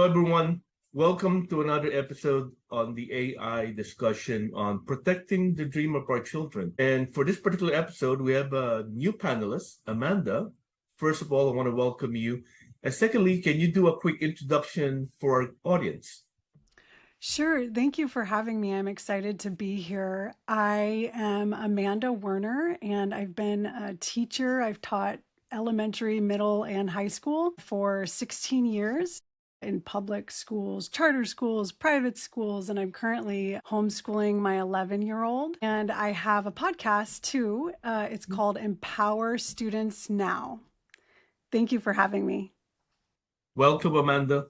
everyone. Welcome to another episode on the AI discussion on protecting the dream of our children. And for this particular episode, we have a new panelist, Amanda. First of all, I want to welcome you. And secondly, can you do a quick introduction for our audience? Sure. Thank you for having me. I'm excited to be here. I am Amanda Werner, and I've been a teacher. I've taught elementary, middle, and high school for 16 years in public schools, charter schools, private schools, and I'm currently homeschooling my 11-year-old. And I have a podcast too. It's called Empower Students Now. Thank you for having me. Welcome, Amanda.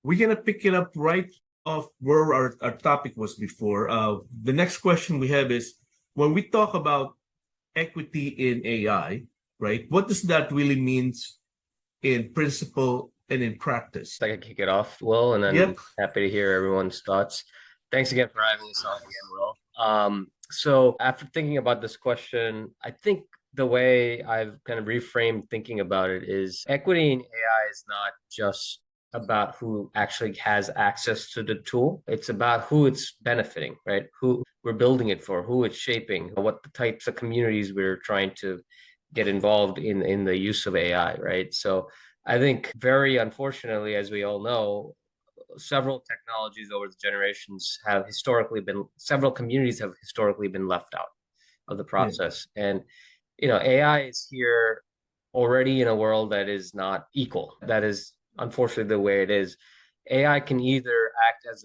We're going to pick it up right off where our topic was before. The next question we have is, when we talk about equity in AI, right, what does that really mean in principle and in practice? I can kick it off, Will, and then Yep. happy to hear everyone's thoughts. Thanks again for having us on again, Will. So after thinking about this question, I think the way I've kind of reframed thinking about it is equity in AI is not just about who actually has access to the tool. It's about who it's benefiting, right? Who we're building it for, who it's shaping, what the types of communities we're trying to get involved in the use of AI, right? So I think very unfortunately, as we all know, several technologies over the generations have historically been, several communities have historically been left out of the process. And, AI is here already in a world that is not equal. That is unfortunately the way it is. AI can either act as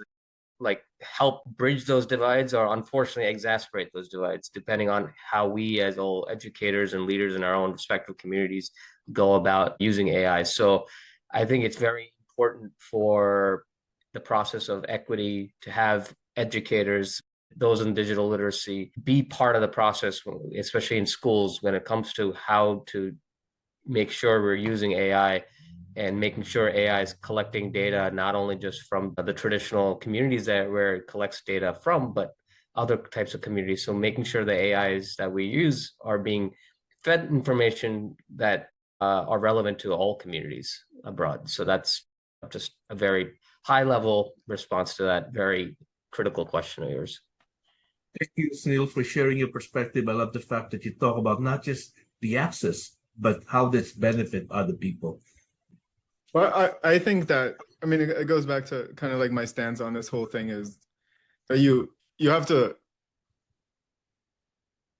help bridge those divides or unfortunately exacerbate those divides, depending on how we as all educators and leaders in our own respective communities go about using AI. So I think it's very important for the process of equity to have educators, those in digital literacy, be part of the process, especially in schools when it comes to how to make sure we're using AI and making sure AI is collecting data, not only just from the traditional communities where it collects data from, but other types of communities. So making sure the AIs that we use are being fed information that are relevant to all communities abroad. So that's just a very high level response to that very critical question of yours. Thank you, Sunil, for sharing your perspective. I love the fact that you talk about not just the access, but how this benefit other people. Well, I think that, it goes back to kind of like my stance on this whole thing is that you have to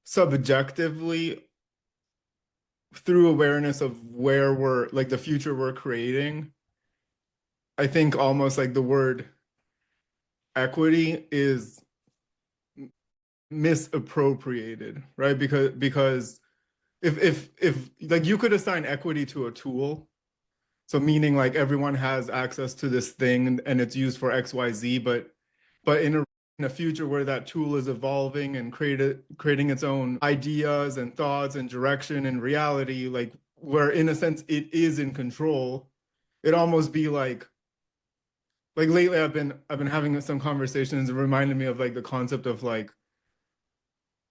subjectively, through awareness of where we're, like the future we're creating, I think almost like the word equity is misappropriated, right? Because if like you could assign equity to a tool, so meaning like everyone has access to this thing and it's used for XYZ, but in a future where that tool is evolving and creating its own ideas and thoughts and direction and reality, like where in a sense it is in control, it almost be like lately I've been having some conversations that reminded me of like the concept of like,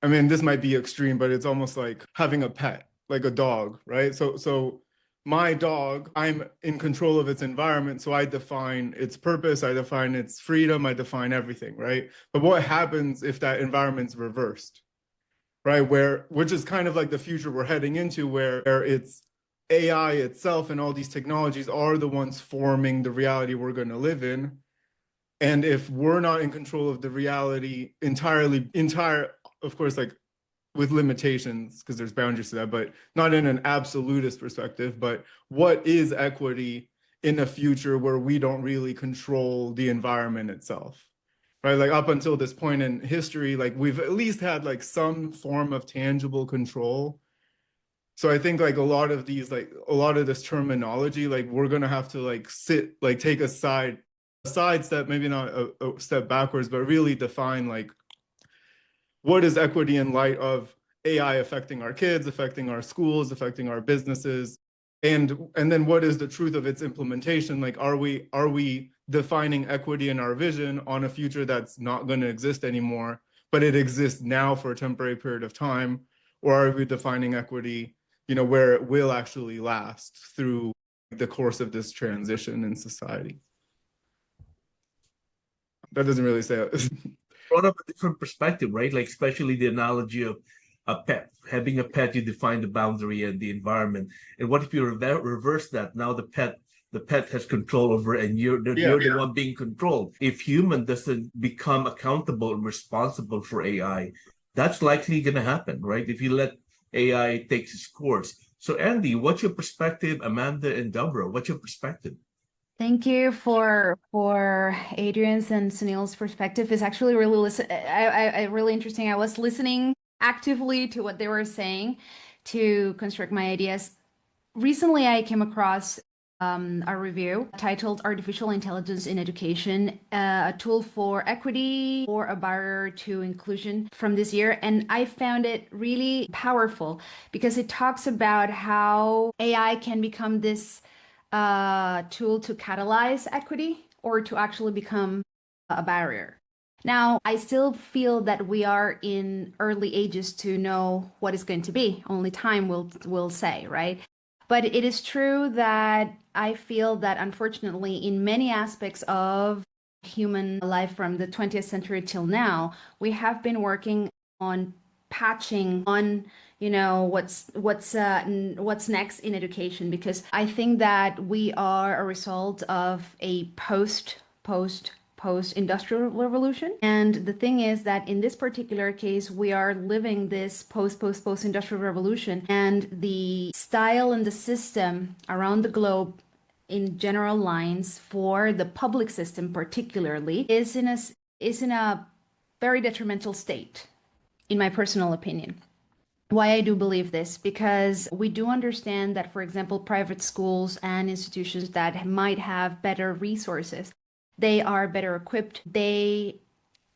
this might be extreme, but it's almost like having a pet, like a dog, right? So my dog, I'm in control of its environment, so I define its purpose, I define its freedom, I define everything, right? But what happens if that environment's reversed, right? Which is kind of like the future we're heading into, where it's AI itself and all these technologies are the ones forming the reality we're going to live in. And if we're not in control of the reality of course, like with limitations, because there's boundaries to that, but not in an absolutist perspective, but what is equity in a future where we don't really control the environment itself, right? Like up until this point in history, like we've at least had like some form of tangible control. So I think like a lot of this terminology, like we're going to have to like take a sidestep, maybe not a step backwards, but really define like, what is equity in light of AI affecting our kids, affecting our schools, affecting our businesses? And then what is the truth of its implementation? Like, are we defining equity in our vision on a future that's not going to exist anymore, but it exists now for a temporary period of time? Or are we defining equity, where it will actually last through the course of this transition in society. That doesn't really say it. Brought up a different perspective, right? Like especially the analogy of a pet. Having a pet, you define the boundary and the environment. And what if you reverse that? Now the pet has control over, and you're the one being controlled. If human doesn't become accountable and responsible for AI, that's likely going to happen, right? If you let AI take its course. So, Andy, what's your perspective? Amanda and Deborah, what's your perspective? Thank you for Adrian's and Sunil's perspective. It's actually really interesting. I was listening actively to what they were saying to construct my ideas. Recently, I came across a review titled "Artificial Intelligence in Education: A Tool for Equity or a Barrier to Inclusion" from this year, and I found it really powerful because it talks about how AI can become this tool to catalyze equity or to actually become a barrier. Now, I still feel that we are in early ages to know what it's going to be. Only time will say, right? But it is true that I feel that unfortunately, in many aspects of human life from the 20th century till now, we have been working on patching on what's next in education, because I think that we are a result of a post-industrial revolution. And the thing is that in this particular case, we are living this post-industrial revolution, and the style and the system around the globe in general lines for the public system particularly is in a very detrimental state, in my personal opinion. Why I do believe this? Because we do understand that, for example, private schools and institutions that might have better resources, they are better equipped. They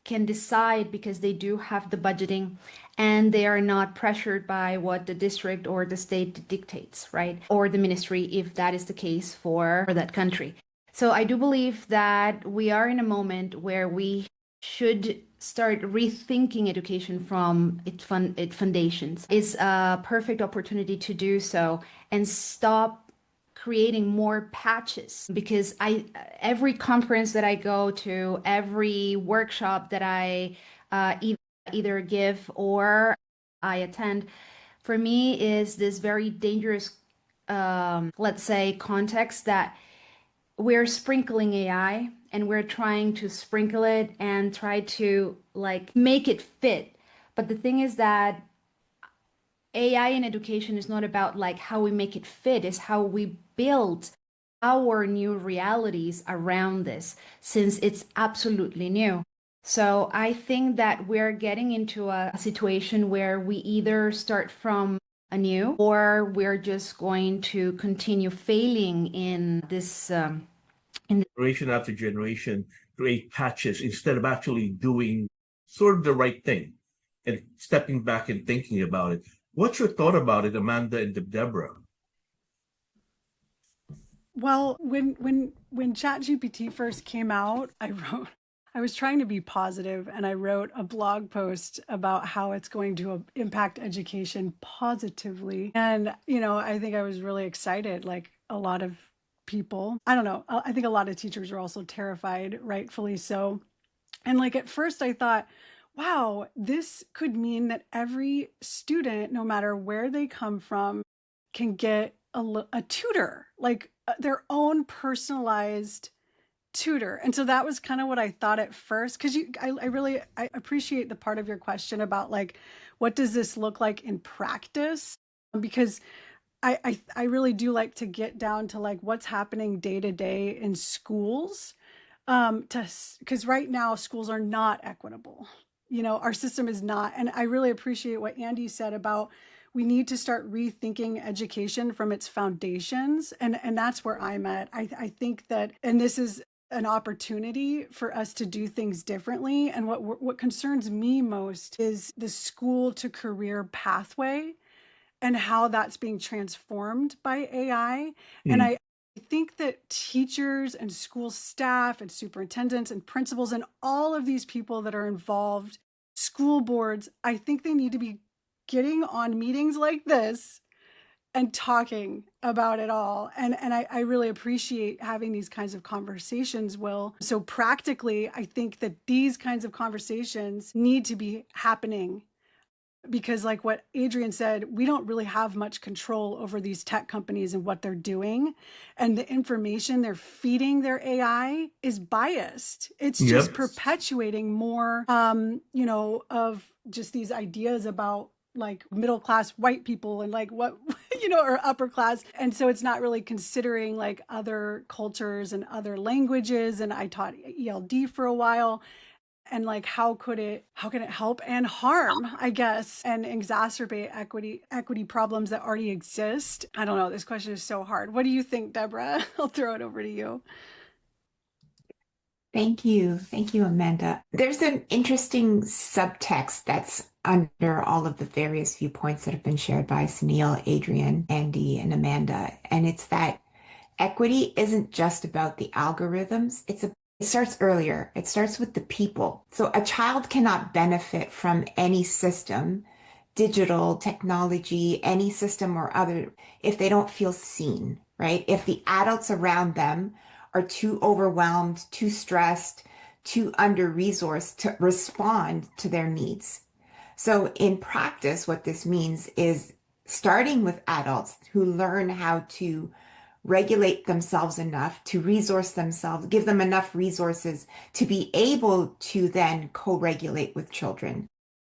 can decide because they do have the budgeting, and they are not pressured by what the district or the state dictates, right? Or the ministry, if that is the case for that country. So I do believe that we are in a moment where we should start rethinking education from its foundations. It's a perfect opportunity to do so and stop creating more patches, because every conference that I go to, every workshop that I either give or I attend, for me is this very dangerous, let's say, context that we're sprinkling AI and we're trying to sprinkle it and try to like make it fit. But the thing is that AI in education is not about like how we make it fit, it's how we build our new realities around this, since it's absolutely new. So I think that we're getting into a situation where we either start from anew, or we're just going to continue failing in this Generation after generation create patches instead of actually doing sort of the right thing and stepping back and thinking about it. What's your thought about it, Amanda and Deborah? Well, when ChatGPT first came out, I was trying to be positive, and I wrote a blog post about how it's going to impact education positively. And, I think I was really excited, like a lot of people. I don't know. I think a lot of teachers are also terrified, rightfully so. And like at first I thought, wow, this could mean that every student, no matter where they come from, can get a tutor, like their own personalized tutor. And so that was kind of what I thought at first, because I appreciate the part of your question about like, what does this look like in practice? Because I really do like to get down to like what's happening day to day in schools, because right now schools are not equitable. Our system is not. And I really appreciate what Andy said about we need to start rethinking education from its foundations. And that's where I'm at. I think that, and this is an opportunity for us to do things differently. And what concerns me most is the school to career pathway and how that's being transformed by AI. And I think that teachers and school staff and superintendents and principals and all of these people that are involved, school boards, I think they need to be getting on meetings like this and talking about it all. And I really appreciate having these kinds of conversations, Will. So practically, I think that these kinds of conversations need to be happening because, like what Adrian said, we don't really have much control over these tech companies and what they're doing. And the information they're feeding their AI is biased. It's just perpetuating more, of just these ideas about like middle class white people and like what, or upper class. And so it's not really considering like other cultures and other languages. And I taught ELD for a while. And like, how can it help and harm, I guess, and exacerbate equity problems that already exist? I don't know. This question is so hard. What do you think, Deborah? I'll throw it over to you. Thank you. Thank you, Amanda. There's an interesting subtext that's under all of the various viewpoints that have been shared by Sunil, Adrian, Andy, and Amanda. And it's that equity isn't just about the algorithms. It starts earlier. It starts with the people. So a child cannot benefit from any system, digital, technology, any system or other, if they don't feel seen, right? If the adults around them are too overwhelmed, too stressed, too under-resourced to respond to their needs. So in practice, what this means is starting with adults who learn how to regulate themselves enough to resource themselves, give them enough resources to be able to then co-regulate with children.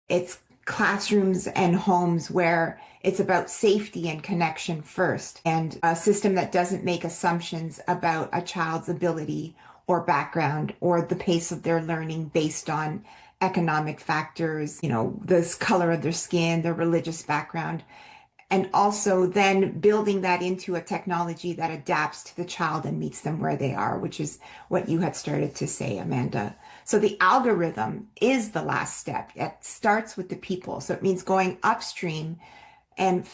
It's classrooms and homes where it's about safety and connection first, and a system that doesn't make assumptions about a child's ability or background or the pace of their learning based on economic factors, the color of their skin, their religious background. And also then building that into a technology that adapts to the child and meets them where they are, which is what you had started to say, Amanda. So the algorithm is the last step. It starts with the people. So it means going upstream and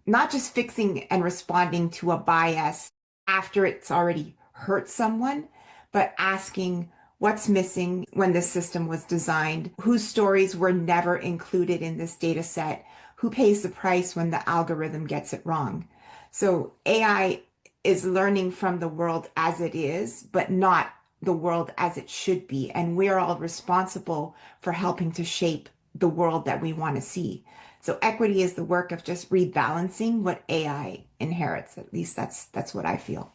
not just fixing and responding to a bias after it's already hurt someone, but asking what's missing when this system was designed, whose stories were never included in this data set, who pays the price when the algorithm gets it wrong. So AI is learning from the world as it is, but not the world as it should be. And we're all responsible for helping to shape the world that we want to see. So equity is the work of just rebalancing what AI inherits. At least that's what I feel.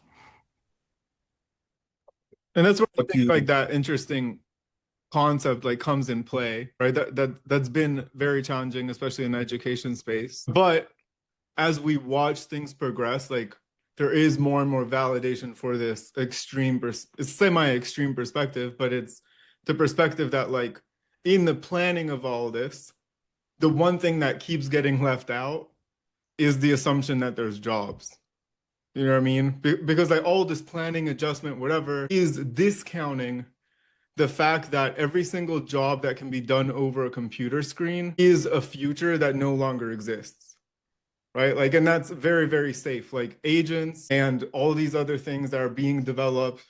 And that's where I think like that interesting concept like comes in play, right? That's been very challenging, especially in the education space. But as we watch things progress, like there is more and more validation for this it's semi-extreme perspective, but it's the perspective that like in the planning of all this, the one thing that keeps getting left out is the assumption that there's jobs. You know what I mean? Because like all this planning, adjustment, whatever, is discounting the fact that every single job that can be done over a computer screen is a future that no longer exists, right? Like, and that's very, very safe. Like agents and all these other things that are being developed,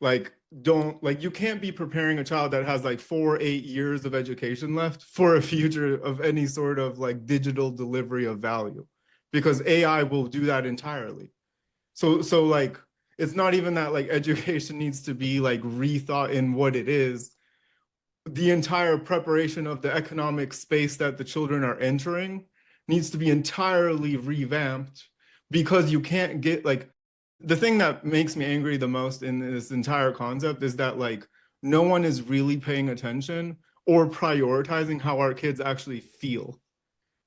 like you can't be preparing a child that has like 8 years of education left for a future of any sort of like digital delivery of value, because AI will do that entirely. So like, it's not even that like education needs to be like rethought in what it is. The entire preparation of the economic space that the children are entering needs to be entirely revamped, because you can't get like, the thing that makes me angry the most in this entire concept is that like no one is really paying attention or prioritizing how our kids actually feel,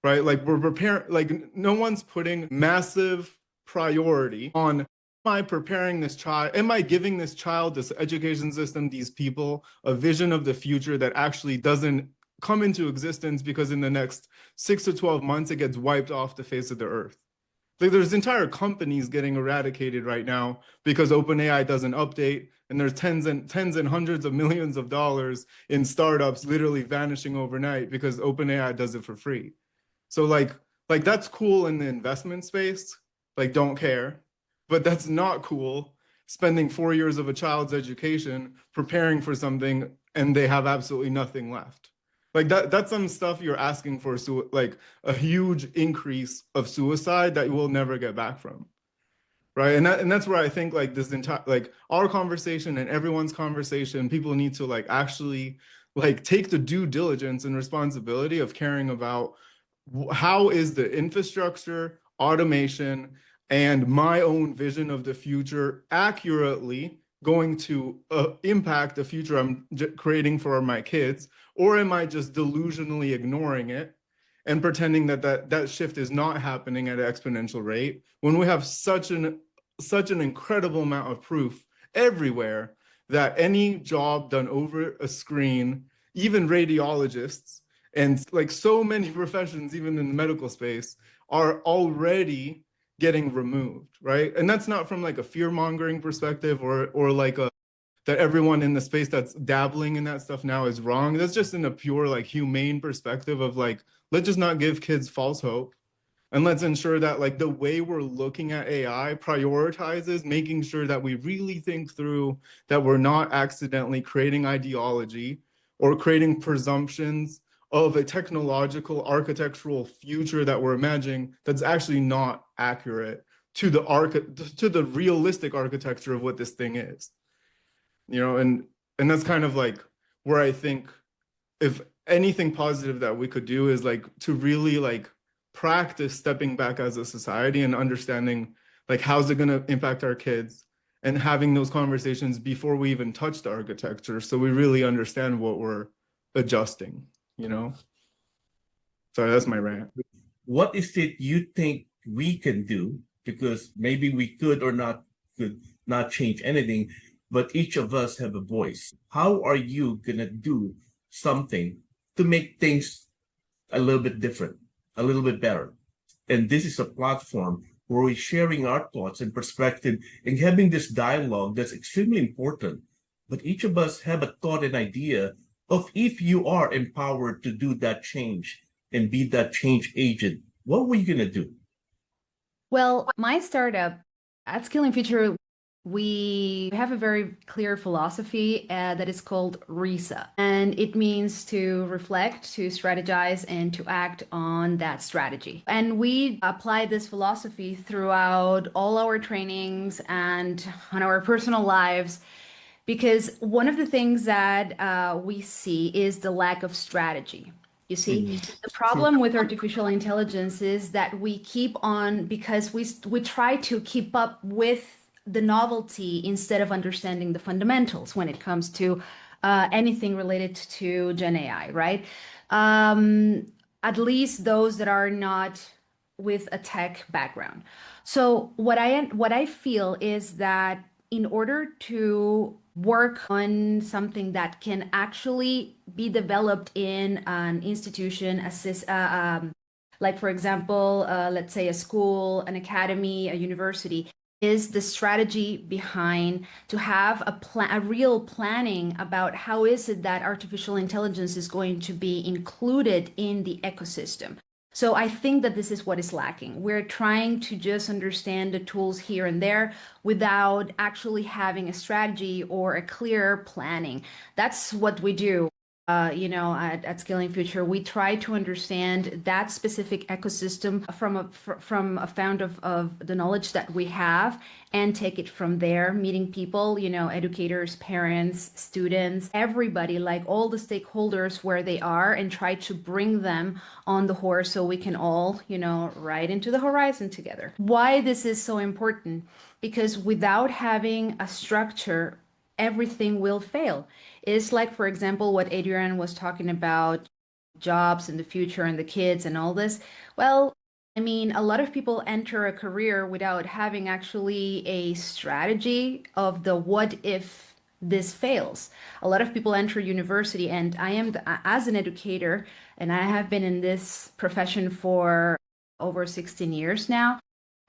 right? Like we're preparing, like no one's putting massive priority on, am I preparing this child? Am I giving this child, this education system, these people, a vision of the future that actually doesn't come into existence because in the next 6 to 12 months, it gets wiped off the face of the earth? Like there's entire companies getting eradicated right now because OpenAI doesn't update, and there's tens and hundreds of millions of dollars in startups literally vanishing overnight because OpenAI does it for free. So like that's cool in the investment space, like don't care, but that's not cool spending 4 years of a child's education preparing for something and they have absolutely nothing left. Like that's some stuff you're asking for, like a huge increase of suicide that you will never get back from. Right. And that's where I think like this entire, like our conversation and everyone's conversation, people need to like actually like take the due diligence and responsibility of caring about how is the infrastructure, automation, and my own vision of the future accurately going to impact the future I'm creating for my kids, or am I just delusionally ignoring it and pretending that that shift is not happening at an exponential rate when we have such an incredible amount of proof everywhere that any job done over a screen, even radiologists and like so many professions, even in the medical space, are already getting removed, right? And that's not from like a fear-mongering perspective or like a that everyone in the space that's dabbling in that stuff now is wrong. That's just in a pure like humane perspective of like, let's just not give kids false hope. And let's ensure that like the way we're looking at AI prioritizes making sure that we really think through that we're not accidentally creating ideology or creating presumptions of a technological architectural future that we're imagining that's actually not accurate to the realistic architecture of what this thing is. You know, and that's kind of like where I think if anything positive that we could do is like to really like practice stepping back as a society and understanding like how's it going to impact our kids and having those conversations before we even touch the architecture so we really understand what we're adjusting, you know. Sorry, that's my rant. What is it you think we can do? Because maybe we could not change anything, but each of us have a voice. How are you gonna do something to make things a little bit different, a little bit better? And this is a platform where we're sharing our thoughts and perspective and having this dialogue that's extremely important. But each of us have a thought and idea of if you are empowered to do that change and be that change agent, what were you gonna do? Well, my startup at Skilling Future, we have a very clear philosophy that is called RISA, and it means to reflect, to strategize, and to act on that strategy. And we apply this philosophy throughout all our trainings and on our personal lives. Because one of the things that we see is the lack of strategy. You see, the problem with artificial intelligence is that we keep on, because we try to keep up with the novelty instead of understanding the fundamentals when it comes to anything related to Gen AI, right? At least those that are not with a tech background. So what I feel is that in order to work on something that can actually be developed in an institution, like for example, let's say a school, an academy, a university, is the strategy behind to have a real planning about how is it that artificial intelligence is going to be included in the ecosystem. So I think that this is what is lacking. We're trying to just understand the tools here and there without actually having a strategy or a clear planning. That's what we do. At Scaling Future, we try to understand that specific ecosystem from a fount of the knowledge that we have and take it from there, meeting people, educators, parents, students, everybody, like all the stakeholders where they are, and try to bring them on the horse so we can all, ride into the horizon together. Why this is so important? Because without having a structure, everything will fail. It's like, for example, what Adrian was talking about, jobs in the future and the kids and all this. Well, I mean, a lot of people enter a career without having actually a strategy of the what if this fails. A lot of people enter university, and I am, as an educator, and I have been in this profession for over 16 years now.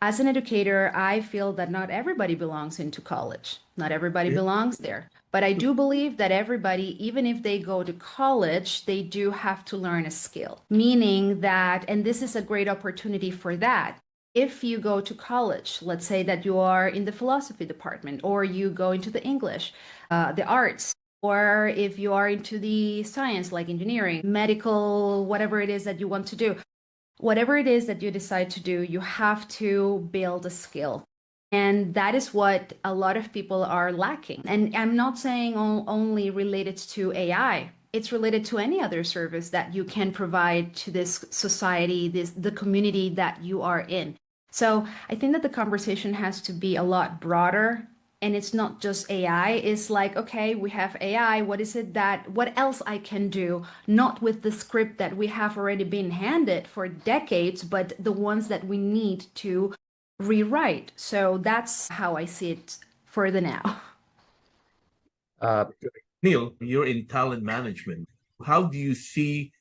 As an educator, I feel that not everybody belongs into college. Not everybody belongs there. But I do believe that everybody, even if they go to college, they do have to learn a skill. Meaning that, and this is a great opportunity for that. If you go to college, let's say that you are in the philosophy department, or you go into the English, the arts, or if you are into the science like engineering, medical, whatever it is that you want to do, whatever it is that you decide to do, you have to build a skill. And that is what a lot of people are lacking. And I'm not saying only related to AI. It's related to any other service that you can provide to this society, the community that you are in. So I think that the conversation has to be a lot broader. And it's not just AI. It's like, okay, we have AI. What else I can do? Not with the script that we have already been handed for decades, but the ones that we need to rewrite. So that's how I see it for the now. Neil, you're in talent management. How do you see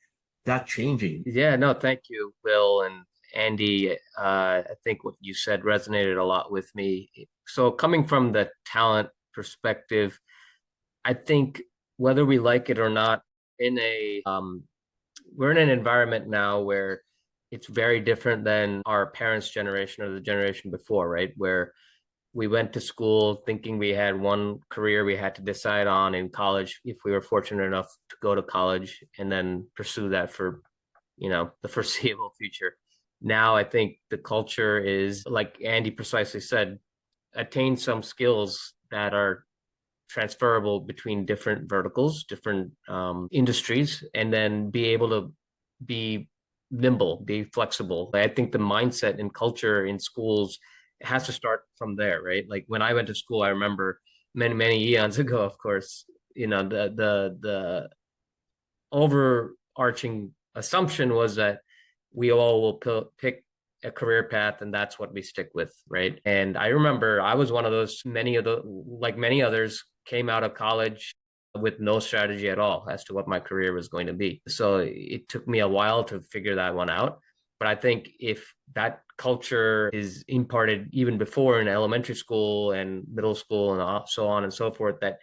that changing? Yeah, no, thank you, Will and Andy. I think what you said resonated a lot with me. So coming from the talent perspective, I think whether we like it or not, we're in an environment now where it's very different than our parents' generation or the generation before, right? Where we went to school thinking we had one career we had to decide on in college if we were fortunate enough to go to college and then pursue that for, the foreseeable future. Now I think the culture is, like Andy precisely said, attain some skills that are transferable between different verticals, different industries, and then be able to be nimble, be flexible. I think the mindset and culture in schools has to start from there, right? Like when I went to school, I remember many eons ago, of course, the overarching assumption was that we all will pick a career path and that's what we stick with, right? And I remember I was one of those, like many others, came out of college with no strategy at all as to what my career was going to be. So it took me a while to figure that one out. But I think if that culture is imparted even before in elementary school and middle school and so on and so forth, that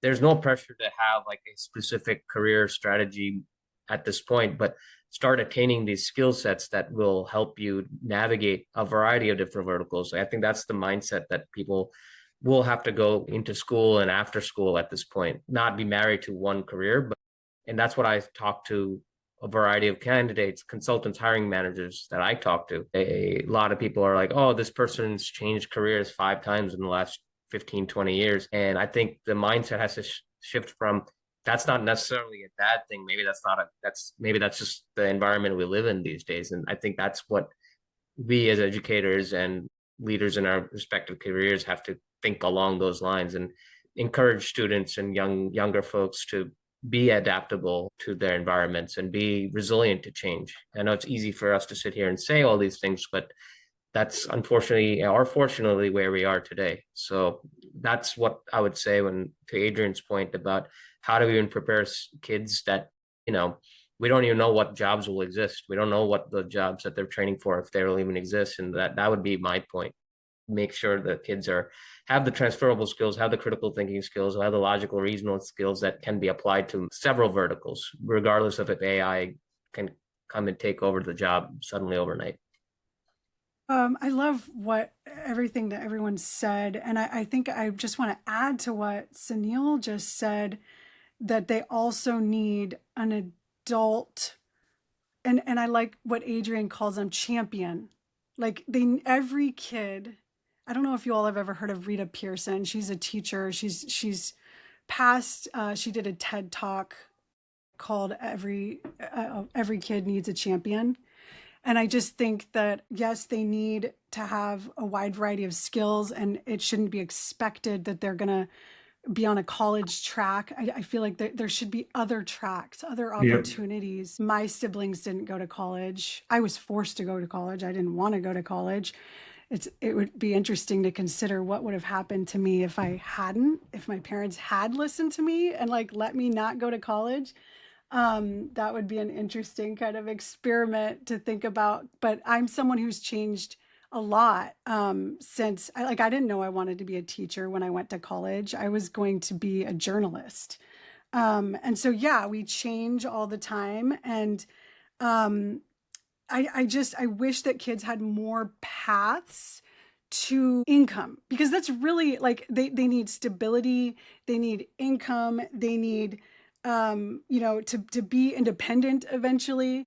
there's no pressure to have like a specific career strategy at this point, but start attaining these skill sets that will help you navigate a variety of different verticals. I think that's the mindset that people will have to go into school and after school at this point, not be married to one career. And that's what I talk to a variety of candidates, consultants, hiring managers that I talk to. A lot of people are like, oh, this person's changed careers 5 times in the last 15, 20 years. And I think the mindset has to shift from that's not necessarily a bad thing. Maybe that's just the environment we live in these days. And I think that's what we as educators and leaders in our respective careers have to think along those lines and encourage students and younger folks to be adaptable to their environments and be resilient to change. I know it's easy for us to sit here and say all these things, but that's unfortunately or fortunately where we are today. So that's what I would say when to Adrian's point about how do we even prepare kids that, we don't even know what jobs will exist. We don't know what the jobs that they're training for, if they will even exist. And that would be my point. Make sure that kids have the transferable skills, have the critical thinking skills, have the logical reasoning skills that can be applied to several verticals, regardless of if AI can come and take over the job suddenly overnight. I love everything that everyone said. And I think I just want to add to what Sunil just said, that they also need an adult, and I like what Adrian calls them, champion. Like every kid, I don't know if you all have ever heard of Rita Pearson. She's a teacher. She's passed, she did a TED talk called Every Kid Needs a Champion. And I just think that, yes, they need to have a wide variety of skills, and it shouldn't be expected that they're going to be on a college track. I feel like there should be other tracks, other opportunities. Yep. My siblings didn't go to college. I was forced to go to college. I didn't want to go to college. It would be interesting to consider what would have happened to me if my parents had listened to me and let me not go to college. That would be an interesting kind of experiment to think about. But I'm someone who's changed a lot since I didn't know I wanted to be a teacher when I went to college. I was going to be a journalist. And so, yeah, we change all the time. And I wish that kids had more paths to income, because that's really like they need stability, they need income, they need to be independent eventually.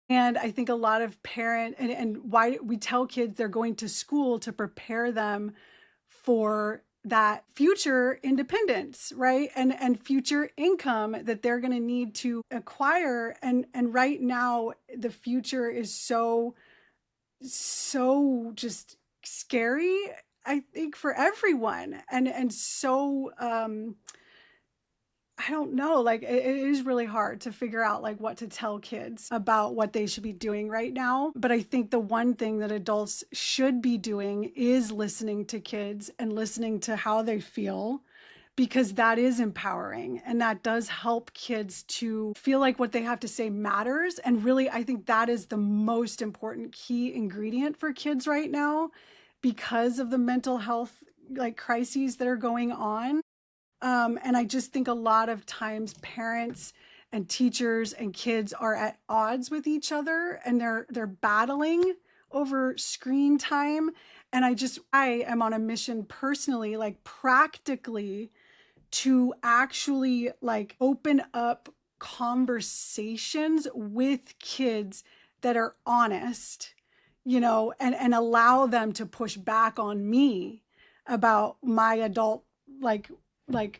And I think a lot of parents, and why we tell kids they're going to school to prepare them for that future independence, right? And future income that they're going to need to acquire. And right now the future is so just scary, I think, for everyone. And so I don't know, like it is really hard to figure out like what to tell kids about what they should be doing right now. But I think the one thing that adults should be doing is listening to kids and listening to how they feel, because that is empowering and that does help kids to feel like what they have to say matters. And really, I think that is the most important key ingredient for kids right now because of the mental health like crises that are going on. And I just think a lot of times parents and teachers and kids are at odds with each other, and they're battling over screen time. And I am on a mission personally, like practically, to actually like open up conversations with kids that are honest, and allow them to push back on me about my adult like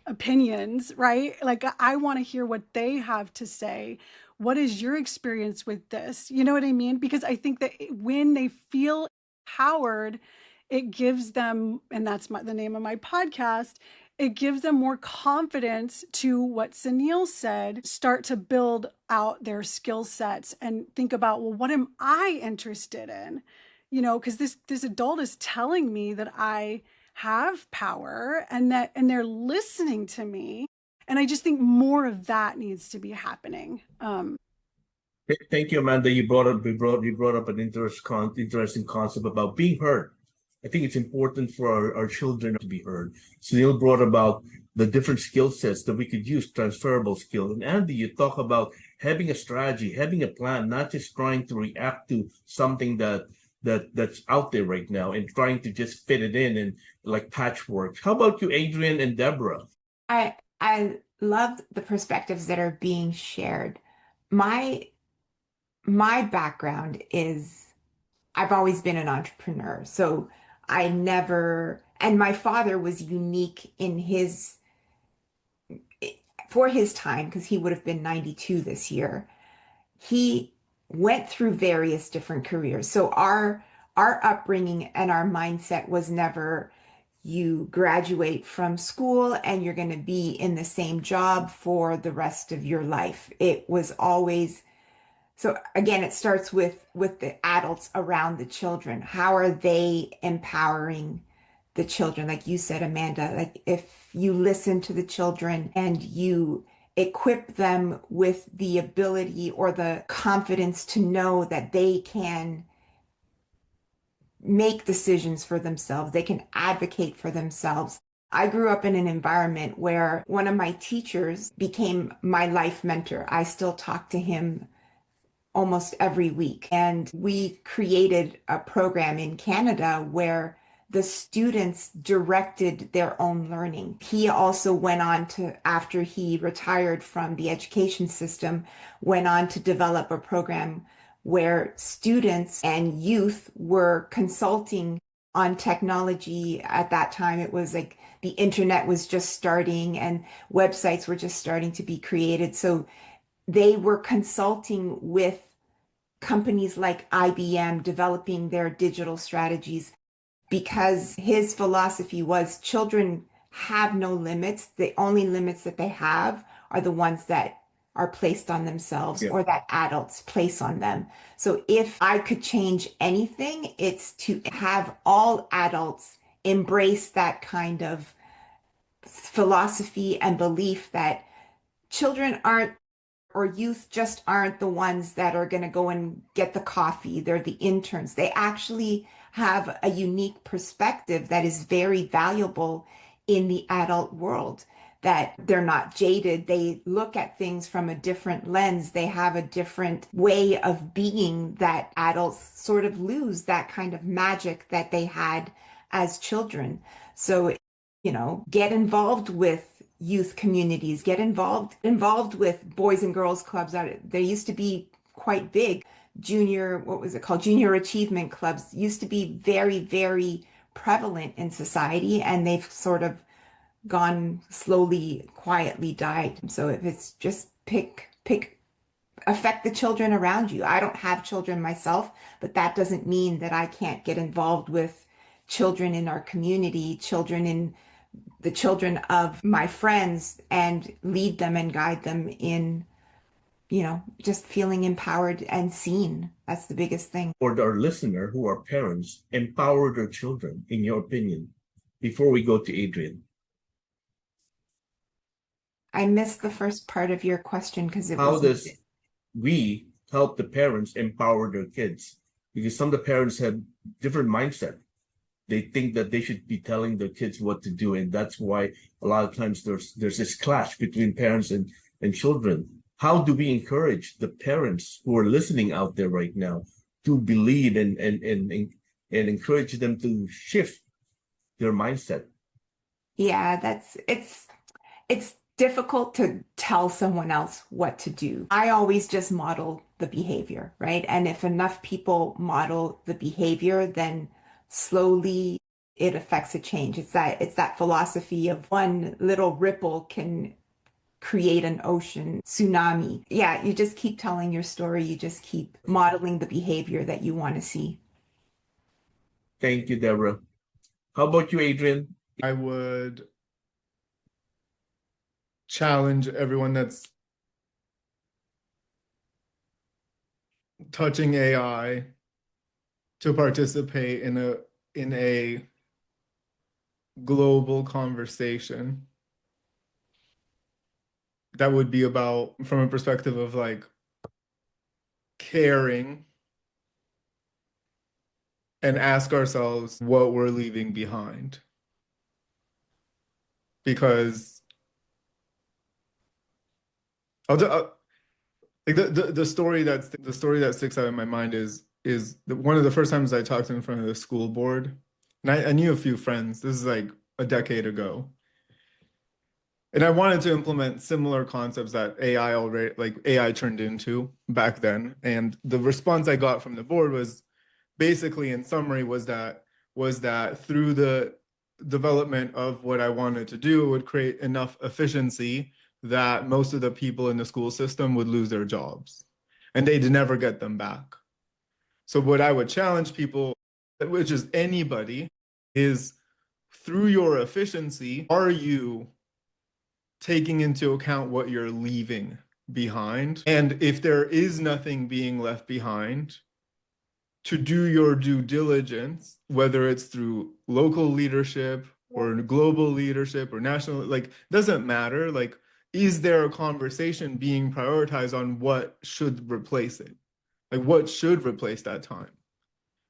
opinions, right? Like I want to hear what they have to say. What is your experience with this? You know what I mean? Because I think that when they feel empowered, it gives them, and that's the name of my podcast, it gives them more confidence to, what Sunil said, start to build out their skill sets and think about, well, what am I interested in? Because this adult is telling me that I have power and they're listening to me. And I just think more of that needs to be happening. Thank you, Amanda. You brought up an interesting concept about being heard. I think it's important for our children to be heard. Sunil brought about the different skill sets that we could use, transferable skills. And Andy, you talk about having a strategy, having a plan, not just trying to react to something that's out there right now and trying to just fit it in and like patchwork. How about you, Adrian and Deborah? I love the perspectives that are being shared. My background is I've always been an entrepreneur. So I never, and my father was unique in for his time, because he would have been 92 this year. He went through various different careers. So our upbringing and our mindset was never you graduate from school and you're going to be in the same job for the rest of your life. It was always, so again, it starts with the adults around the children. How are they empowering the children? Like you said, Amanda, like if you listen to the children and you equip them with the ability or the confidence to know that they can make decisions for themselves, they can advocate for themselves. I grew up in an environment where one of my teachers became my life mentor. I still talk to him almost every week. And we created a program in Canada where the students directed their own learning. He also went on to, after he retired from the education system, went on to develop a program where students and youth were consulting on technology. At that time, it was like the internet was just starting and websites were just starting to be created. So they were consulting with companies like IBM developing their digital strategies, because his philosophy was children have no limits. The only limits that they have are the ones that are placed on themselves, or that adults place on them. So if I could change anything, it's to have all adults embrace that kind of philosophy and belief that children aren't, or youth just aren't the ones that are going to go and get the coffee. They're the interns. They actually have a unique perspective that is very valuable in the adult world, that they're not jaded. They look at things from a different lens. They have a different way of being that adults sort of lose that kind of magic that they had as children. So, get involved with youth communities, get involved with boys and girls clubs. They used to be quite big. What was it called? Junior achievement clubs used to be very, very prevalent in society, and they've sort of gone slowly, quietly died. So if it's just affect the children around you. I don't have children myself, but that doesn't mean that I can't get involved with children in our community, the children of my friends, and lead them and guide them in, just feeling empowered and seen. That's the biggest thing. Or our listener who are parents empower their children, in your opinion, before we go to Adrian? I missed the first part of your question because it How was. does we help the parents empower their kids? Because some of the parents have different mindset. They think that they should be telling their kids what to do, and that's why a lot of times there's this clash between parents and children. How do we encourage the parents who are listening out there right now to believe and encourage them to shift their mindset? Yeah, it's difficult to tell someone else what to do. I always just model the behavior, right? And if enough people model the behavior, then slowly it affects a change. It's that philosophy of one little ripple can create an ocean tsunami. Yeah, you just keep telling your story. You just keep modeling the behavior that you want to see. Thank you, Deborah. How about you, Adrian? I would challenge everyone that's touching AI to participate in a global conversation that would be about, from a perspective of like caring, and ask ourselves what we're leaving behind. Because like the story that sticks out in my mind is one of the first times I talked in front of the school board, and I knew a few friends. This is like a decade ago, and I wanted to implement similar concepts that AI turned into back then. And the response I got from the board was basically, in summary, was that through the development of what I wanted to do, it would create enough efficiency that most of the people in the school system would lose their jobs and they'd never get them back. So what I would challenge people, which is anybody, is through your efficiency, are you taking into account what you're leaving behind? And if there is nothing being left behind, to do your due diligence, whether it's through local leadership or global leadership or national, like, doesn't matter. Like, is there a conversation being prioritized on what should replace it? Like, what should replace that time?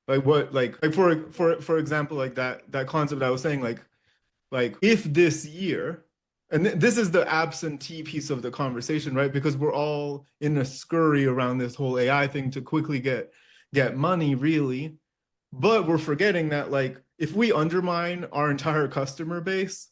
Like, what, like for example, like that concept I was saying, like if this year, and this is the absentee piece of the conversation, right? Because we're all in a scurry around this whole AI thing to quickly get money, really. But we're forgetting that, like, if we undermine our entire customer base,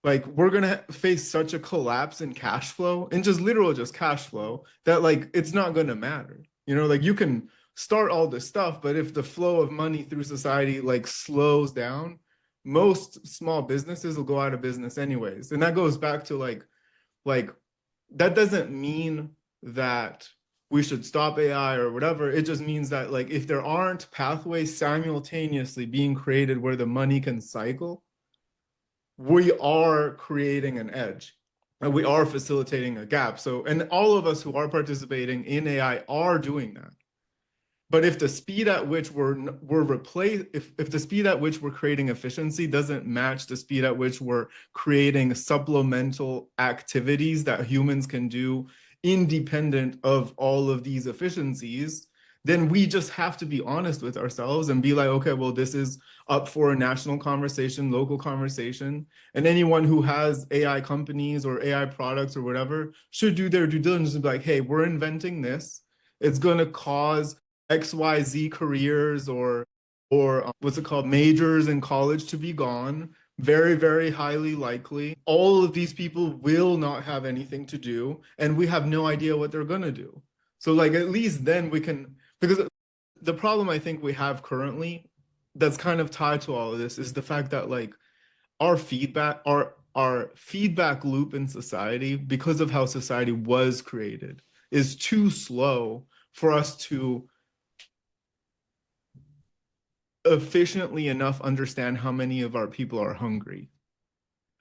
like, we're gonna face such a collapse in cash flow, and just cash flow, that, like, it's not gonna matter. Like, you can start all this stuff, but if the flow of money through society, like, slows down, most small businesses will go out of business anyways. And that goes back to like that doesn't mean that we should stop AI or whatever. It just means that, like, if there aren't pathways simultaneously being created where the money can cycle, we are creating an edge and we are facilitating a gap. So, and all of us who are participating in AI are doing that. But if the speed at which if the speed at which we're creating efficiency doesn't match the speed at which we're creating supplemental activities that humans can do independent of all of these efficiencies, then we just have to be honest with ourselves and be like, okay, well, this is up for a national conversation, local conversation. And anyone who has AI companies or AI products or whatever should do their due diligence and be like, hey, we're inventing this. It's going to cause XYZ careers or or what's it called, majors in college to be gone. Very, very highly likely. All of these people will not have anything to do, and we have no idea what they're going to do. So, like, at least then we can, because the problem I think we have currently that's kind of tied to all of this is the fact that, like, our feedback loop in society, because of how society was created, is too slow for us to efficiently enough understand how many of our people are hungry,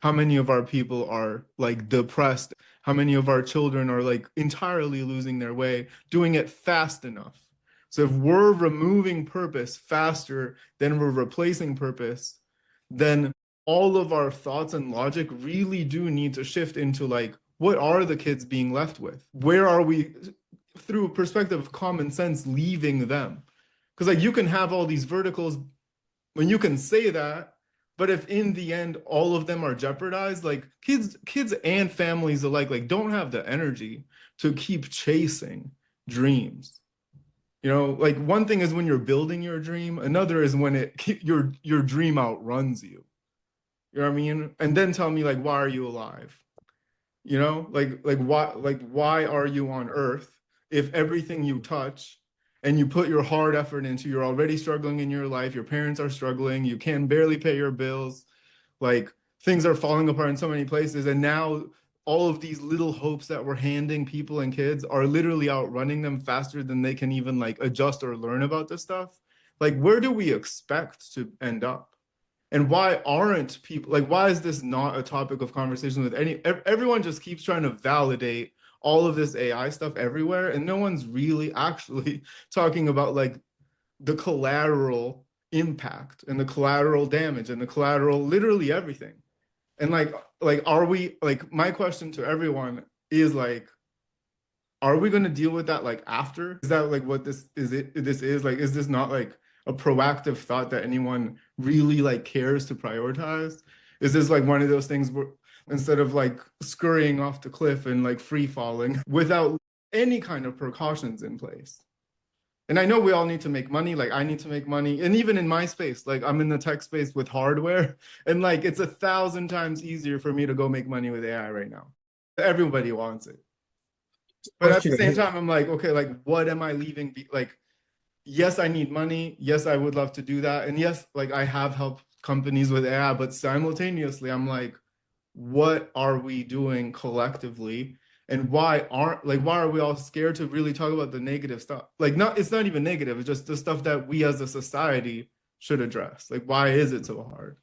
how many of our people are like depressed, how many of our children are like entirely losing their way, doing it fast enough. So if we're removing purpose faster than we're replacing purpose, then all of our thoughts and logic really do need to shift into like, what are the kids being left with? Where are we, through a perspective of common sense, leaving them? Because like you can have all these verticals when you can say that, but if in the end all of them are jeopardized, like kids and families alike, like don't have the energy to keep chasing dreams. You know, like one thing is when you're building your dream, another is when your dream outruns you. You know what I mean? And then tell me like, why are you alive? You know, why are you on earth if everything you touch and you put your hard effort into, you're already struggling in your life, your parents are struggling, you can barely pay your bills, like things are falling apart in so many places, and now all of these little hopes that we're handing people and kids are literally outrunning them faster than they can even like adjust or learn about this stuff. Like, where do we expect to end up? And why aren't people like, why is this not a topic of conversation with everyone just keeps trying to validate all of this AI stuff everywhere, and no one's really actually talking about like the collateral impact and the collateral damage and the collateral literally everything. And like are we, like, my question to everyone is like, are we going to deal with that like after? Is that like what this is like, is this not like a proactive thought that anyone really like cares to prioritize? Is this like one of those things where instead of like scurrying off the cliff and like free falling without any kind of precautions in place? And I know we all need to make money, like I need to make money. And even in my space, like I'm in the tech space with hardware, and like it's 1,000 times easier for me to go make money with AI right now. Everybody wants it. But at the same time, I'm like, okay, like what am I leaving? Like, yes, I need money. Yes, I would love to do that. And yes, like I have helped companies with AI, but simultaneously, I'm like, what are we doing collectively? And why are we all scared to really talk about the negative stuff? Like, it's not even negative, it's just the stuff that we as a society should address. Like, why is it so hard?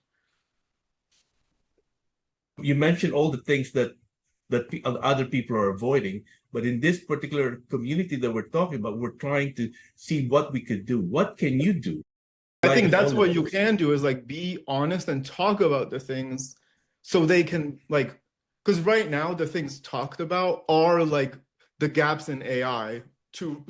You mentioned all the things that other people are avoiding, but in this particular community that we're talking about, we're trying to see what we could do. What can you do? I think that's what you can do, is like be honest and talk about the things so they can like, because right now the things talked about are like the gaps in AI to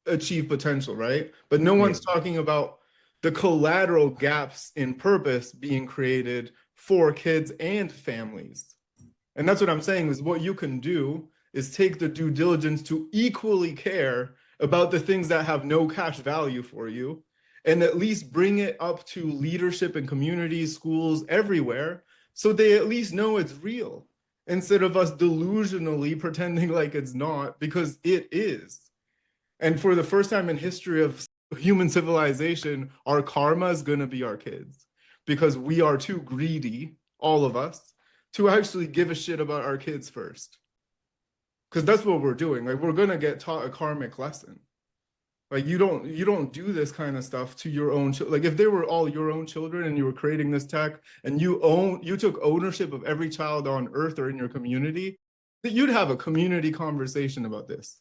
achieve potential, right? But no one's talking about the collateral gaps in purpose being created for kids and families. And that's what I'm saying, is what you can do is take the due diligence to equally care about the things that have no cash value for you, and at least bring it up to leadership and communities, schools, everywhere, so they at least know it's real, instead of us delusionally pretending like it's not, because it is. And for the first time in history of human civilization, our karma is going to be our kids, because we are too greedy, all of us, to actually give a shit about our kids first. Because that's what we're doing. Like, we're going to get taught a karmic lesson. Like, you don't do this kind of stuff to your own like if they were all your own children and you were creating this tech and you took ownership of every child on earth or in your community, that you'd have a community conversation about this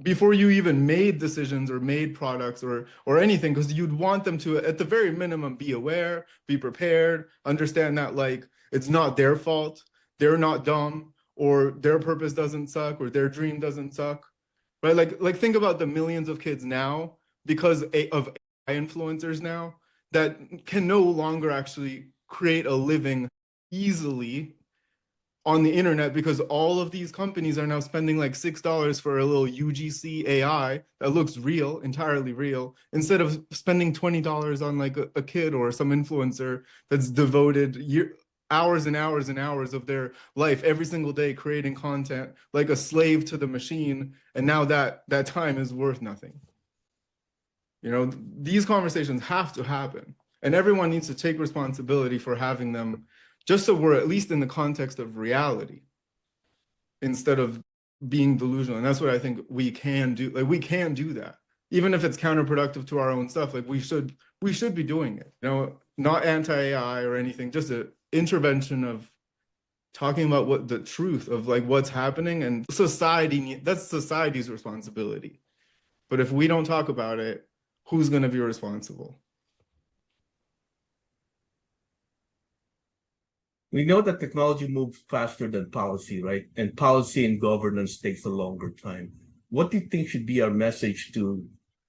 before you even made decisions or made products or anything, because you'd want them to at the very minimum be aware, be prepared, understand that like it's not their fault, they're not dumb, or their purpose doesn't suck, or their dream doesn't suck. Right? Like think about the millions of kids now, because of AI influencers now, that can no longer actually create a living easily on the internet because all of these companies are now spending like $6 for a little UGC AI that looks real, entirely real, instead of spending $20 on like a kid or some influencer that's devoted hours and hours and hours of their life every single day creating content like a slave to the machine, and now that time is worth nothing. You know, these conversations have to happen, and everyone needs to take responsibility for having them, just so we're at least in the context of reality instead of being delusional. And that's what I think we can do. Like, we can do that, even if it's counterproductive to our own stuff. Like, we should be doing it, you know, not anti-AI or anything, just an intervention of talking about what the truth of like what's happening, and society, that's society's responsibility. But if we don't talk about it, who's going to be responsible? We know that technology moves faster than policy, right? And policy and governance takes a longer time. What do you think should be our message to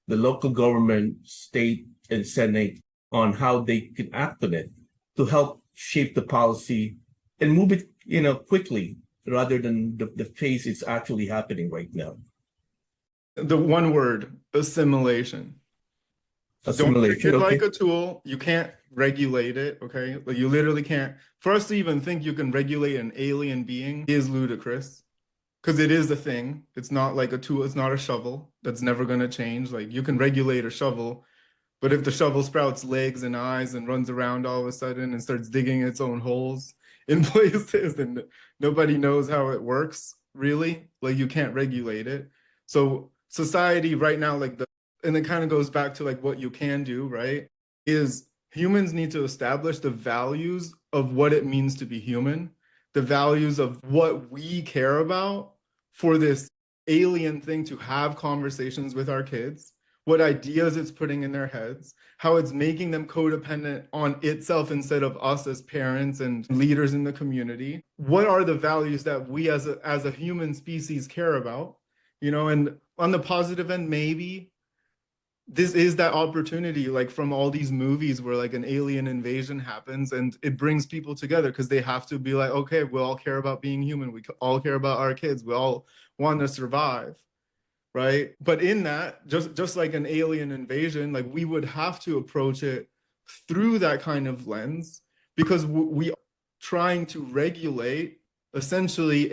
the local government, state, and Senate on how they can act on it to help shape the policy and move it, you know, quickly rather than the phase it's actually happening right now? The one word, assimilation. Don't treat it like a tool. You can't regulate it, okay? Like, you literally can't. For us to even think you can regulate an alien being is ludicrous, because it is a thing. It's not like a tool. It's not a shovel. That's never going to change. Like, you can regulate a shovel, but if the shovel sprouts legs and eyes and runs around all of a sudden and starts digging its own holes in places and nobody knows how it works, really, like, you can't regulate it. So society right now, like, and it kind of goes back to like what you can do, right? Is humans need to establish the values of what it means to be human, the values of what we care about for this alien thing to have conversations with our kids, what ideas it's putting in their heads, how it's making them codependent on itself instead of us as parents and leaders in the community. What are the values that we as a human species care about? You know, and on the positive end, maybe this is that opportunity, like from all these movies where like an alien invasion happens and it brings people together because they have to be like, okay, we all care about being human. We all care about our kids. We all want to survive, right? But in that, just like an alien invasion, like, we would have to approach it through that kind of lens, because we are trying to regulate essentially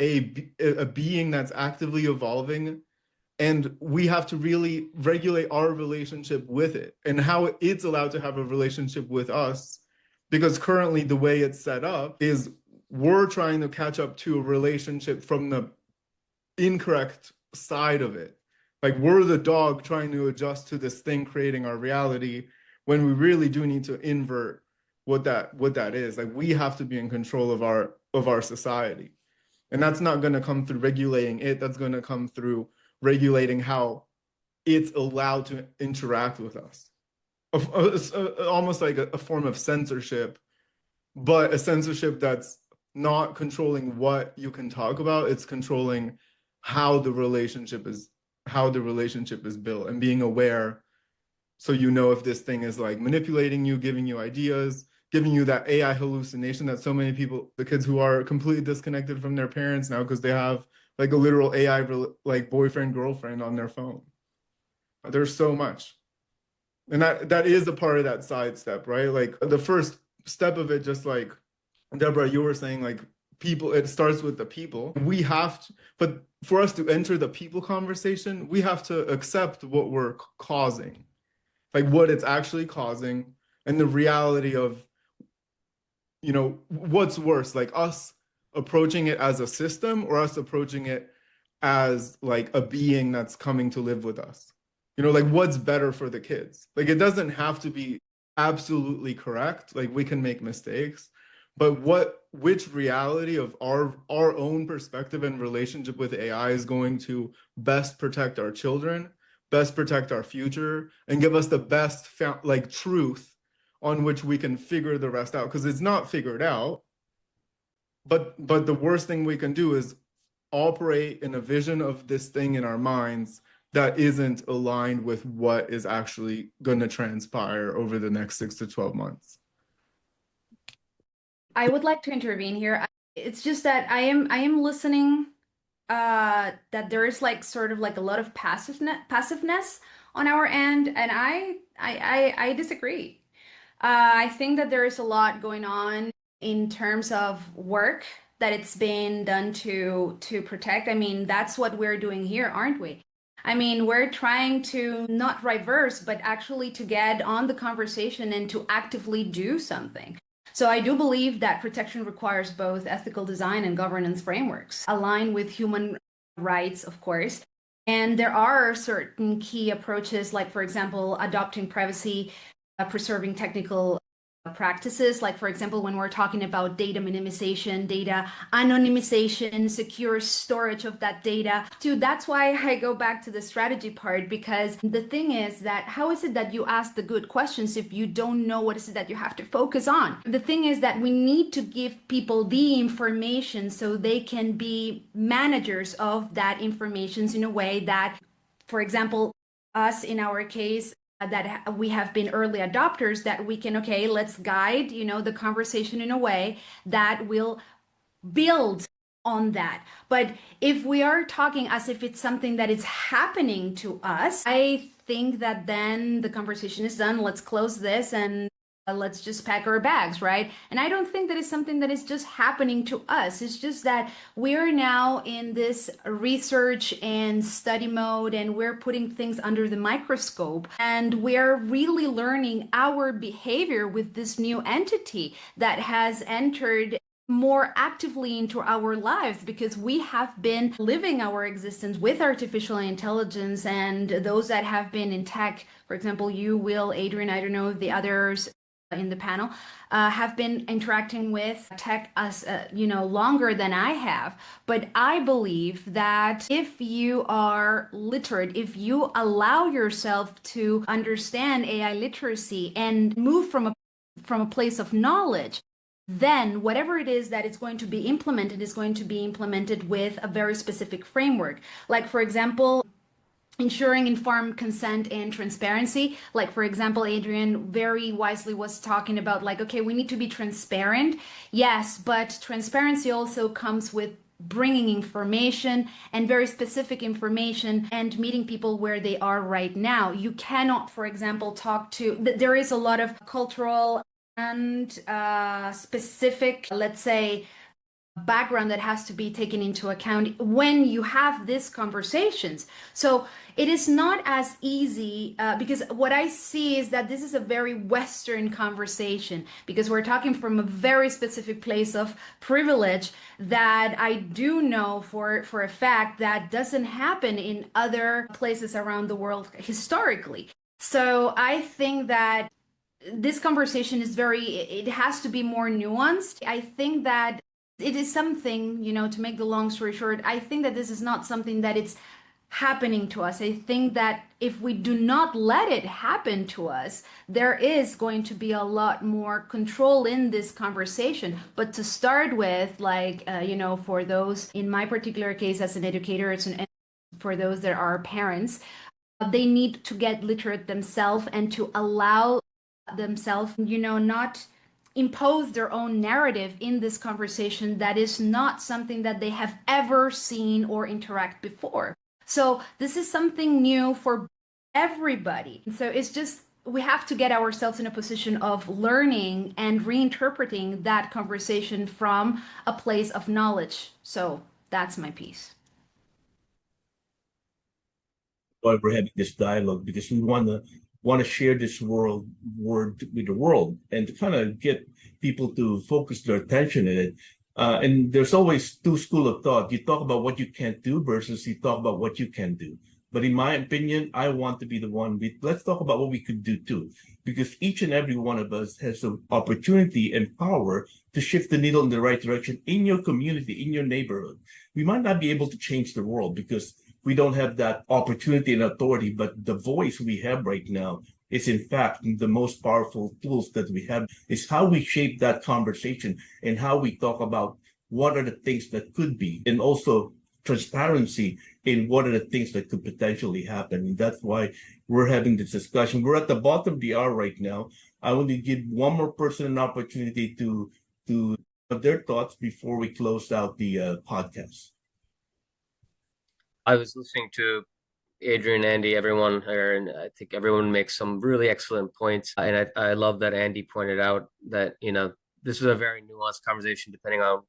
a being that's actively evolving. And we have to really regulate our relationship with it and how it's allowed to have a relationship with us. Because currently the way it's set up is we're trying to catch up to a relationship from the incorrect side of it. Like, we're the dog trying to adjust to this thing creating our reality, when we really do need to invert what that is. Like, we have to be in control of our society. And that's not going to come through regulating it. That's going to come through regulating how it's allowed to interact with us. Almost like a form of censorship, but a censorship that's not controlling what you can talk about. It's controlling how the relationship is built, and being aware, so you know if this thing is like manipulating you, giving you ideas, giving you that AI hallucination that so many people, the kids who are completely disconnected from their parents now because they have like a literal AI like boyfriend, girlfriend on their phone. There's so much. And that is a part of that sidestep, right? Like, the first step of it, just like Deborah, you were saying, like, people, it starts with the people. We have to, but for us to enter the people conversation, we have to accept what we're causing, like what it's actually causing, and the reality of, you know, what's worse, like us approaching it as a system or us approaching it as like a being that's coming to live with us. You know, like, what's better for the kids? Like, it doesn't have to be absolutely correct. Like, we can make mistakes, but which reality of our own perspective and relationship with AI is going to best protect our children, best protect our future, and give us the best like truth on which we can figure the rest out? Because it's not figured out. But the worst thing we can do is operate in a vision of this thing in our minds that isn't aligned with what is actually going to transpire over the next 6 to 12 months. I would like to intervene here. It's just that I am listening that there is like sort of like a lot of passiveness on our end, and I disagree. I think that there is a lot going on in terms of work that it's been done to protect. I mean, that's what we're doing here, aren't we? I mean, we're trying to not reverse, but actually to get on the conversation and to actively do something. So I do believe that protection requires both ethical design and governance frameworks, aligned with human rights, of course. And there are certain key approaches, like, for example, adopting privacy preserving technical practices, like for example when we're talking about data minimization, data anonymization, secure storage of that data too. That's why I go back to the strategy part, because the thing is that how is it that you ask the good questions if you don't know what is it that you have to focus on? The thing is that we need to give people the information so they can be managers of that information in a way that, for example, us in our case, that we have been early adopters, that we can, okay, let's guide, the conversation in a way that will build on that. But if we are talking as if it's something that is happening to us, I think that then the conversation is done. Let's close this and let's just pack our bags, right? And I don't think that is something that is just happening to us. It's just that we're now in this research and study mode, and we're putting things under the microscope, and we're really learning our behavior with this new entity that has entered more actively into our lives, because we have been living our existence with artificial intelligence. And those that have been in tech, for example, you, Will, Adrian, I don't know the others in the panel, have been interacting with tech as longer than I have. But I believe that if you are literate, if you allow yourself to understand AI literacy and move from a place of knowledge, then whatever it is that it's going to be implemented is going to be implemented with a very specific framework. Like, for example, ensuring informed consent and transparency. Like, for example, Adrian very wisely was talking about, like, okay, we need to be transparent. Yes, but transparency also comes with bringing information, and very specific information, and meeting people where they are right now. You cannot, for example, there is a lot of cultural and specific, let's say, background that has to be taken into account when you have these conversations. So it is not as easy, because what I see is that this is a very Western conversation, because we're talking from a very specific place of privilege that I do know for a fact that doesn't happen in other places around the world historically. So I think that this conversation it has to be more nuanced. I think that it is something, to make the long story short, I think that this is not something that it's happening to us. I think that if we do not let it happen to us, there is going to be a lot more control in this conversation. But to start with, like, for those, in my particular case as an educator, and for those that are parents, they need to get literate themselves and to allow themselves, not impose their own narrative in this conversation that is not something that they have ever seen or interact before. So this is something new for everybody. So it's just, we have to get ourselves in a position of learning and reinterpreting that conversation from a place of knowledge. So that's my piece. Why we're having this dialogue, because we want to share this word with the world, and to kind of get people to focus their attention in it. And there's always two schools of thought. You talk about what you can't do versus you talk about what you can do. But in my opinion, I want to be the one. Let's talk about what we could do too, because each and every one of us has an opportunity and power to shift the needle in the right direction in your community, in your neighborhood. We might not be able to change the world because we don't have that opportunity and authority, but the voice we have right now is in fact the most powerful tools that we have. Is how we shape that conversation and how we talk about what are the things that could be, and also transparency in what are the things that could potentially happen. And that's why we're having this discussion. We're at the bottom of the hour right now. I want to give one more person an opportunity to of their thoughts before we close out the podcast. I was listening to Adrian, Andy, everyone here, and I think everyone makes some really excellent points. And I love that Andy pointed out that, this is a very nuanced conversation depending on,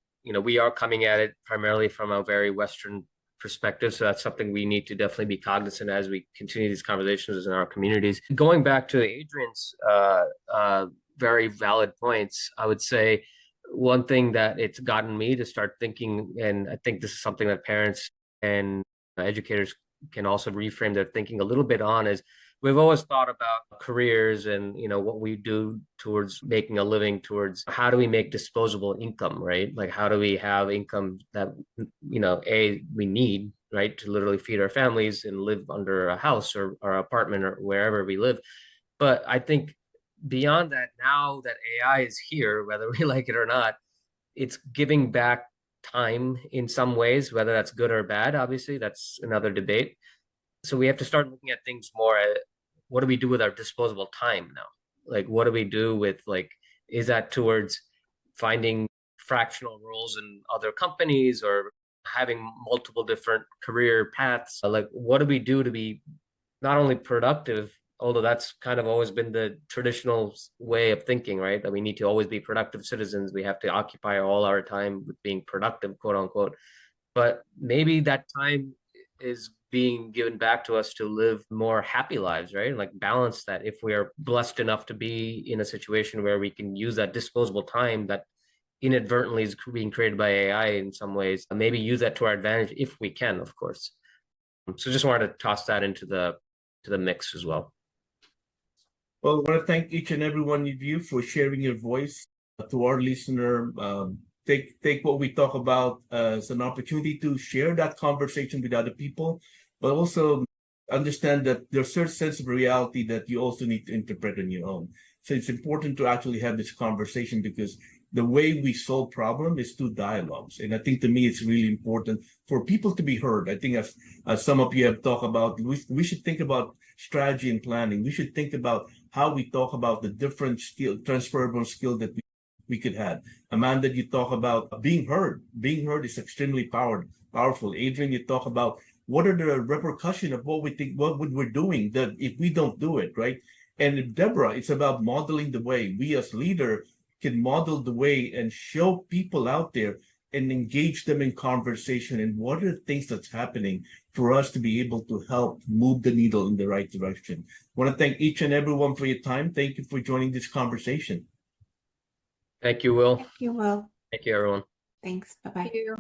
we are coming at it primarily from a very Western perspective. So that's something we need to definitely be cognizant as we continue these conversations in our communities. Going back to Adrian's very valid points, I would say one thing that it's gotten me to start thinking, and I think this is something that parents and educators can also reframe their thinking a little bit on, is we've always thought about careers and what we do towards making a living, towards how do we make disposable income, right? Like how do we have income that we need, right, to literally feed our families and live under a house or our apartment or wherever we live. But I think beyond that, now that AI is here, whether we like it or not, it's giving back time in some ways, whether that's good or bad. Obviously, that's another debate. So we have to start looking at things more at what do we do with our disposable time now? Like, what do we do with, like, is that towards finding fractional roles in other companies or having multiple different career paths? Like, what do we do to be not only productive, although that's kind of always been the traditional way of thinking, right? That we need to always be productive citizens. We have to occupy all our time with being productive, quote unquote. But maybe that time is being given back to us to live more happy lives, right? Like balance that. If we are blessed enough to be in a situation where we can use that disposable time that inadvertently is being created by AI in some ways, maybe use that to our advantage if we can, of course. So just wanted to toss that into the mix as well. Well, I want to thank each and every one of you for sharing your voice to our listener. Take what we talk about as an opportunity to share that conversation with other people, but also understand that there's a certain sense of reality that you also need to interpret on your own. So it's important to actually have this conversation because the way we solve problems is through dialogues. And I think to me, it's really important for people to be heard. I think as some of you have talked about, we should think about strategy and planning. We should think about how we talk about the different transferable skill that we could have. Amanda, you talk about being heard. Being heard is extremely powerful. Adrian, you talk about what are the repercussions of what we're doing that if we don't do it, right? And Deborah, it's about modeling the way. We as leader can model the way and show people out there and engage them in conversation and what are the things that's happening for us to be able to help move the needle in the right direction. I want to thank each and everyone for your time. Thank you for joining this conversation. Thank you, Will. Thank you, Will. Thank you, everyone. Thanks. Bye-bye. Thank you.